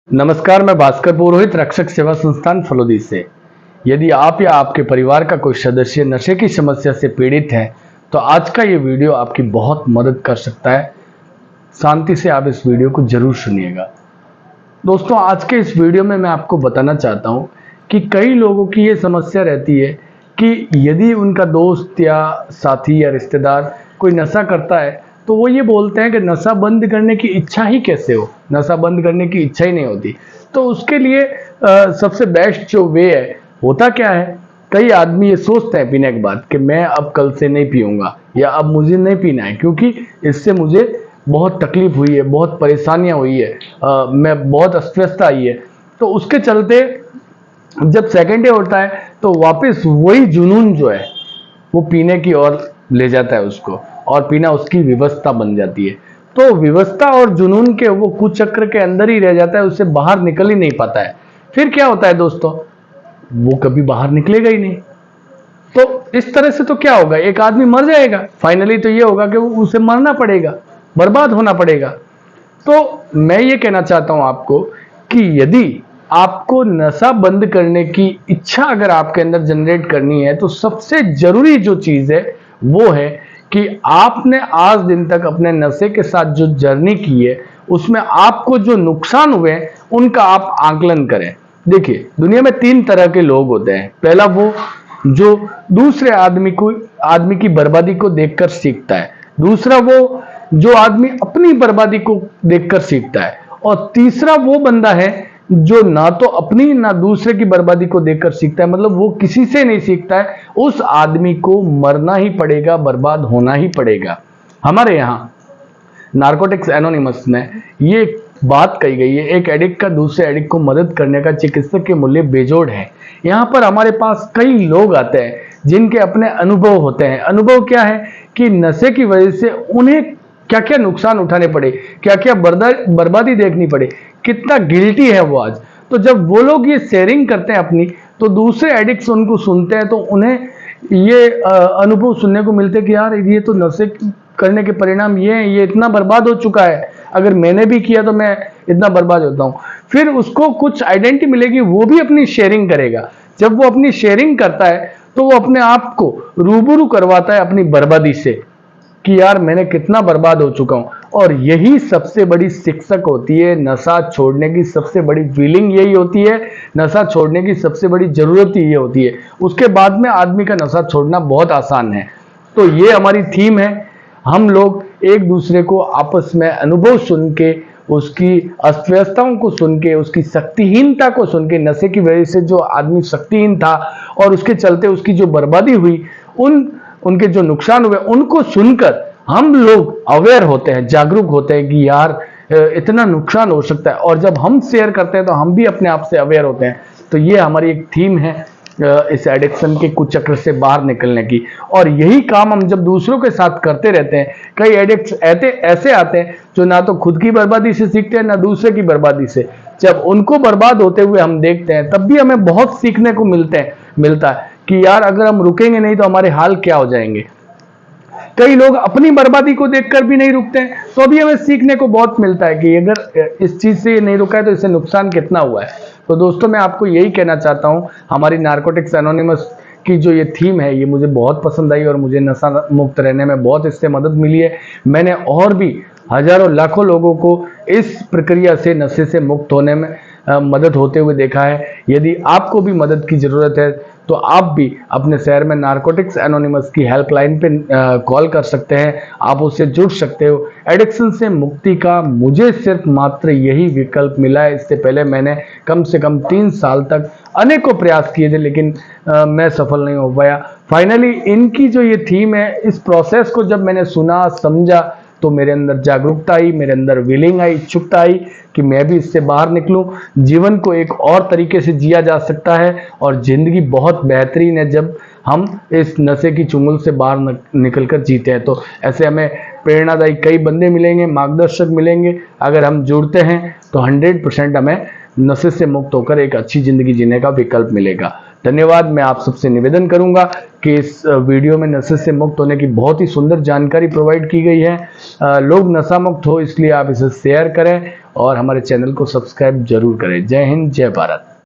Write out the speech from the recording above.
नमस्कार, मैं भास्कर पुरोहित रक्षक सेवा संस्थान फलोदी से। यदि आप या आपके परिवार का कोई सदस्य नशे की समस्या से पीड़ित है तो आज का ये वीडियो आपकी बहुत मदद कर सकता है। शांति से आप इस वीडियो को जरूर सुनिएगा। दोस्तों, आज के इस वीडियो में मैं आपको बताना चाहता हूँ कि कई लोगों की ये समस्या रहती है कि यदि उनका दोस्त या साथी या रिश्तेदार कोई नशा करता है तो वो ये बोलते हैं कि नशा बंद करने की इच्छा ही कैसे हो, नशा बंद करने की इच्छा ही नहीं होती। तो उसके लिए सबसे बेस्ट जो वे है, होता क्या है, कई आदमी ये सोचते हैं पीने के बाद कि मैं अब कल से नहीं पीऊंगा या अब मुझे नहीं पीना है क्योंकि इससे मुझे बहुत तकलीफ हुई है, बहुत परेशानियां हुई है, मैं बहुत अस्वस्थता आई है। तो उसके चलते जब सेकेंड डे होता है तो वापस वही जुनून जो है वो पीने की ओर ले जाता है उसको, और पीना उसकी विवशता बन जाती है। तो विवशता और जुनून के वो कुचक्र के अंदर ही रह जाता है, उससे बाहर निकल ही नहीं पाता है। फिर क्या होता है दोस्तों, वो कभी बाहर निकलेगा ही नहीं। तो इस तरह से तो क्या होगा, एक आदमी मर जाएगा। फाइनली तो ये होगा कि उसे मरना पड़ेगा, बर्बाद होना पड़ेगा। तो मैं ये कहना चाहता हूं आपको कि यदि आपको नशा बंद करने की इच्छा अगर आपके अंदर जनरेट करनी है तो सबसे जरूरी जो चीज है वो है कि आपने आज दिन तक अपने नशे के साथ जो जर्नी की है उसमें आपको जो नुकसान हुए हैं उनका आप आकलन करें। देखिए, दुनिया में 3 तरह के लोग होते हैं। पहला वो जो दूसरे आदमी की बर्बादी को देखकर सीखता है। दूसरा वो जो आदमी अपनी बर्बादी को देखकर सीखता है। और तीसरा वो बंदा है जो ना तो अपनी ना दूसरे की बर्बादी को देखकर सीखता है, मतलब वो किसी से नहीं सीखता है। उस आदमी को मरना ही पड़ेगा, बर्बाद होना ही पड़ेगा। हमारे यहाँ नारकोटिक्स एनोनिमस में ये बात कही गई है, एक एडिक्ट का दूसरे एडिक्ट को मदद करने का चिकित्सक के मूल्य बेजोड़ है। यहाँ पर हमारे पास कई लोग आते हैं जिनके अपने अनुभव होते हैं। अनुभव क्या है कि नशे की वजह से उन्हें क्या क्या नुकसान उठाने पड़े, क्या क्या बर्बादी देखनी पड़े, कितना गिल्टी है वो आज। तो जब वो लोग ये शेयरिंग करते हैं अपनी, तो दूसरे एडिक्ट्स उनको सुनते हैं तो उन्हें ये अनुभव सुनने को मिलते हैं कि यार ये तो नशे करने के परिणाम ये हैं, ये इतना बर्बाद हो चुका है, अगर मैंने भी किया तो मैं इतना बर्बाद होता हूँ। फिर उसको कुछ आइडेंटिटी मिलेगी, वो भी अपनी शेयरिंग करेगा। जब वो अपनी शेयरिंग करता है तो वो अपने आप को रूबरू करवाता है अपनी बर्बादी से कि यार मैंने कितना बर्बाद हो चुका हूं। और यही सबसे बड़ी शिक्षक होती है। नशा छोड़ने की सबसे बड़ी फीलिंग यही होती है, नशा छोड़ने की सबसे बड़ी जरूरत ही ये होती है। उसके बाद में आदमी का नशा छोड़ना बहुत आसान है। तो ये हमारी थीम है। हम लोग एक दूसरे को आपस में अनुभव सुन के, उसकी अस्तव्यस्तताओं को सुन के, उसकी शक्तिहीनता को सुन के, नशे की वजह से जो आदमी शक्तिहीन था और उसके चलते उसकी जो बर्बादी हुई, उनके जो नुकसान हुए, उनको सुनकर हम लोग अवेयर होते हैं, जागरूक होते हैं कि यार इतना नुकसान हो सकता है। और जब हम शेयर करते हैं तो हम भी अपने आप से अवेयर होते हैं। तो ये हमारी एक थीम है इस एडिक्शन के कुचक्र से बाहर निकलने की। और यही काम हम जब दूसरों के साथ करते रहते हैं, कई एडिक्ट्स ऐसे आते हैं जो ना तो खुद की बर्बादी से सीखते हैं ना दूसरे की बर्बादी से। जब उनको बर्बाद होते हुए हम देखते हैं तब भी हमें बहुत सीखने को मिलता है कि यार अगर हम रुकेंगे नहीं तो हमारे हाल क्या हो जाएंगे। कई लोग अपनी बर्बादी को देखकर भी नहीं रुकते हैं, तो अभी हमें सीखने को बहुत मिलता है कि अगर इस चीज से ये नहीं रुका है तो इससे नुकसान कितना हुआ है। तो दोस्तों, मैं आपको यही कहना चाहता हूं, हमारी नारकोटिक्स एनोनिमस की जो ये थीम है ये मुझे बहुत पसंद आई और मुझे नशा मुक्त रहने में बहुत इससे मदद मिली है। मैंने और भी हजारों लाखों लोगों को इस प्रक्रिया से, नशे से मुक्त होने में मदद होते हुए देखा है। यदि आपको भी मदद की जरूरत है तो आप भी अपने शहर में नारकोटिक्स एनोनिमस की हेल्पलाइन पे कॉल कर सकते हैं, आप उससे जुड़ सकते हो। एडिक्शन से मुक्ति का मुझे सिर्फ मात्र यही विकल्प मिला है। इससे पहले मैंने कम से कम 3 साल तक अनेकों प्रयास किए थे, लेकिन मैं सफल नहीं हो पाया। फाइनली इनकी जो ये थीम है, इस प्रोसेस को जब मैंने सुना, समझा, तो मेरे अंदर जागरूकता आई, मेरे अंदर विलिंग आई, इच्छुकता आई कि मैं भी इससे बाहर निकलूं। जीवन को एक और तरीके से जिया जा सकता है और जिंदगी बहुत बेहतरीन है जब हम इस नशे की चुंगल से बाहर निकलकर जीते हैं। तो ऐसे हमें प्रेरणादायी कई बंदे मिलेंगे, मार्गदर्शक मिलेंगे। अगर हम जुड़ते हैं तो 100% हमें नशे से मुक्त होकर एक अच्छी जिंदगी जीने का विकल्प मिलेगा। धन्यवाद। मैं आप सबसे निवेदन करूंगा कि इस वीडियो में नशे से मुक्त होने की बहुत ही सुंदर जानकारी प्रोवाइड की गई है। लोग नशा मुक्त हो इसलिए आप इसे शेयर करें और हमारे चैनल को सब्सक्राइब जरूर करें। जय हिंद, जय भारत।